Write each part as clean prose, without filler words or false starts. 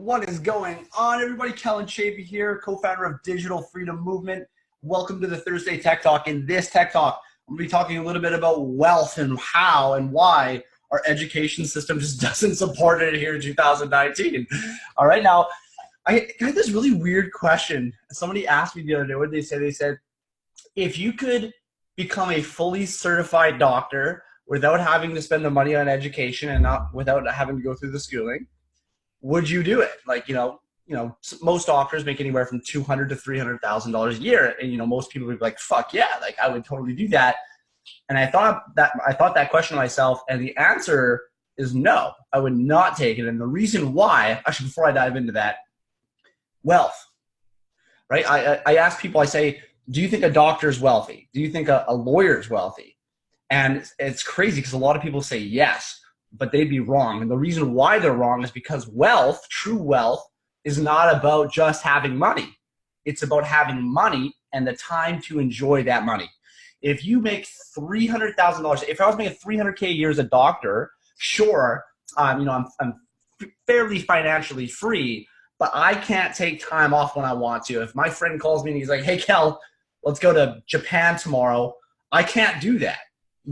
What is going on, everybody? Kelland here, co-founder of Digital Freedom Movement. Welcome to the Thursday Tech Talk. In this Tech Talk, I'm going to be talking a little bit about wealth and how and why our education system just doesn't support it here in 2019. All right, now, I got this really weird question. Somebody asked me the other day, what did they say? They said, if you could become a fully certified doctor without having to spend the money on education and not without having to go through the schooling, would you do it? Like, most doctors make anywhere from $200,000 to $300,000 a year. And, most people would be like, fuck yeah, like I would totally do that. And I thought that question to myself, and the answer is no, I would not take it. And the reason why, actually, before I dive into that, wealth, right? I ask people, I say, do you think a doctor is wealthy? Do you think a lawyer is wealthy? And it's crazy because a lot of people say yes, but they'd be wrong. And the reason why they're wrong is because wealth, true wealth, is not about just having money. It's about having money and the time to enjoy that money. If you make $300,000, if I was making $300K a year as a doctor, sure, I'm fairly financially free, but I can't take time off when I want to. If my friend calls me and he's like, hey, Kel, let's go to Japan tomorrow, I can't do that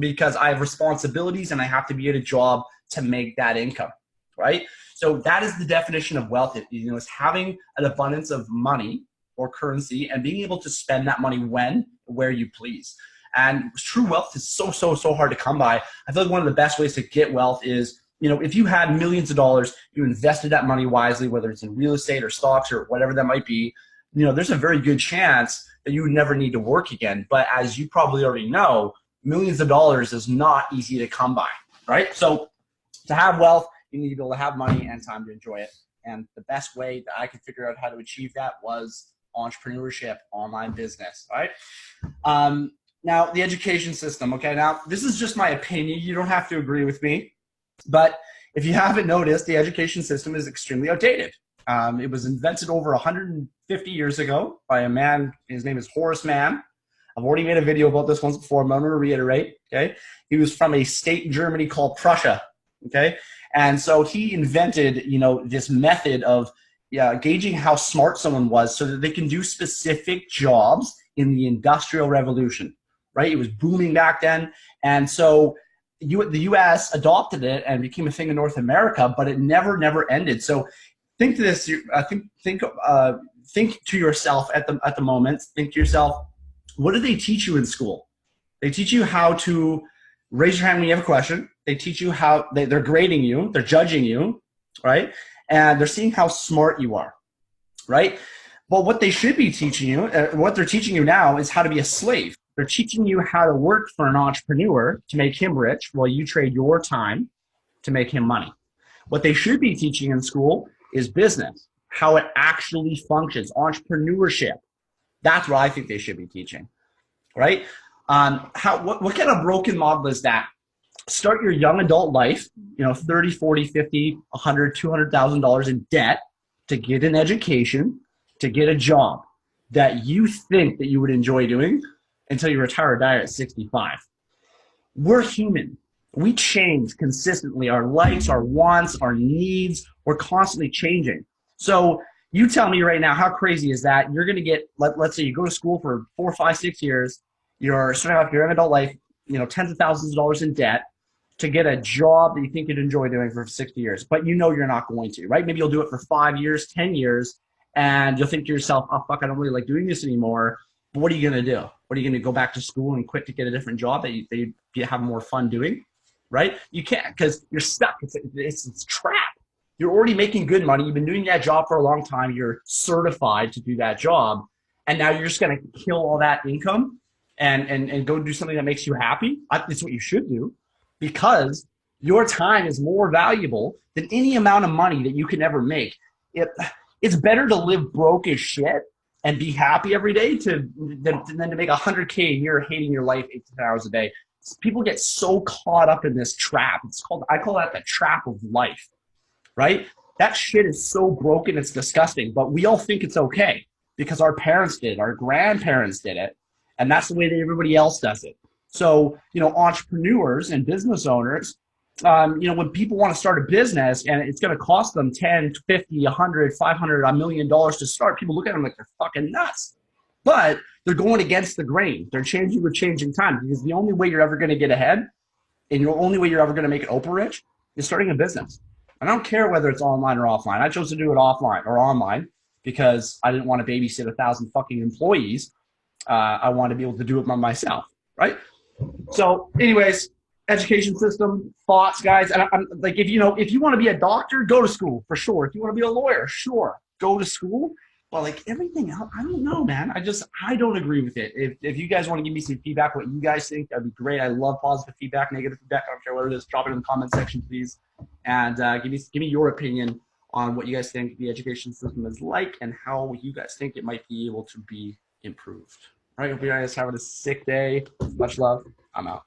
because I have responsibilities and I have to be at a job to make that income, right? So that is the definition of wealth. It's having an abundance of money or currency and being able to spend that money when, where you please. And true wealth is so hard to come by. I feel like one of the best ways to get wealth is, if you had millions of dollars, you invested that money wisely, whether it's in real estate or stocks or whatever that might be, there's a very good chance that you would never need to work again. But as you probably already know, millions of dollars is not easy to come by, right? So to have wealth, you need to be able to have money and time to enjoy it. And the best way that I could figure out how to achieve that was entrepreneurship, online business, right? Now, the education system, okay? Now, this is just my opinion. You don't have to agree with me. But if you haven't noticed, the education system is extremely outdated. It was invented over 150 years ago by a man. His name is Horace Mann. I've already made a video about this once before, but I'm going to reiterate, okay? He was from a state in Germany called Prussia, okay? And so he invented, this method of gauging how smart someone was so that they can do specific jobs in the Industrial Revolution, right? It was booming back then. And so the U.S. adopted it and became a thing in North America, but it never ended. So think to this, think to yourself at the moment, think to yourself, what do they teach you in school? They teach you how to raise your hand when you have a question. They teach you how they're grading you, they're judging you, right? And they're seeing how smart you are, right? But what they should be teaching you, what they're teaching you now is how to be a slave. They're teaching you how to work for an entrepreneur to make him rich while you trade your time to make him money. What they should be teaching in school is business, how it actually functions, entrepreneurship. That's what I think they should be teaching, right? What kind of broken model is that? Start your young adult life, 30, 40, 50, 100, $200,000 in debt to get an education, to get a job that you think that you would enjoy doing until you retire or die at 65. We're human. We change consistently. Our likes, our wants, our needs, we're constantly changing. So you tell me right now, how crazy is that? You're going to get, let's say you go to school for 4, 5, 6 years, you're starting off your young adult life, tens of thousands of dollars in debt to get a job that you think you'd enjoy doing for 60 years, but you're not going to, right? Maybe you'll do it for 5 years, 10 years, and you'll think to yourself, oh, fuck, I don't really like doing this anymore. But what are you going to do? What are you going to go back to school and quit to get a different job that you have more fun doing, right? You can't because you're stuck. It's a trap. You're already making good money. You've been doing that job for a long time. You're certified to do that job. And now you're just going to kill all that income and go do something that makes you happy. It's what you should do because your time is more valuable than any amount of money that you can ever make. It's better to live broke as shit and be happy every day than to make $100K a year hating your life 8 to 10 hours a day. People get so caught up in this trap. I call that the trap of life, right? That shit is so broken, it's disgusting, but we all think it's okay because our parents did, our grandparents did it, and that's the way that everybody else does it. So, entrepreneurs and business owners, when people want to start a business and it's going to cost them 10, 50, 100, 500, $1 million to start, people look at them like they're fucking nuts. But they're going against the grain. They're changing with changing times, because the only way you're ever going to get ahead and the only way you're ever going to make it Oprah rich is starting a business. I don't care whether it's online or offline. I chose to do it offline or online because I didn't want to babysit 1,000 fucking employees. I wanted to be able to do it by myself, right? So anyways, education system, thoughts, guys. And I'm like, if you want to be a doctor, go to school for sure. If you want to be a lawyer, sure, go to school. But like everything else, I don't know, man. I don't agree with it. If you guys want to give me some feedback, what you guys think, that'd be great. I love positive feedback, negative feedback. I don't care what it is. Drop it in the comment section, please. And give me your opinion on what you guys think the education system is like and how you guys think it might be able to be improved. All right, hope you guys having a sick day. Much love. I'm out.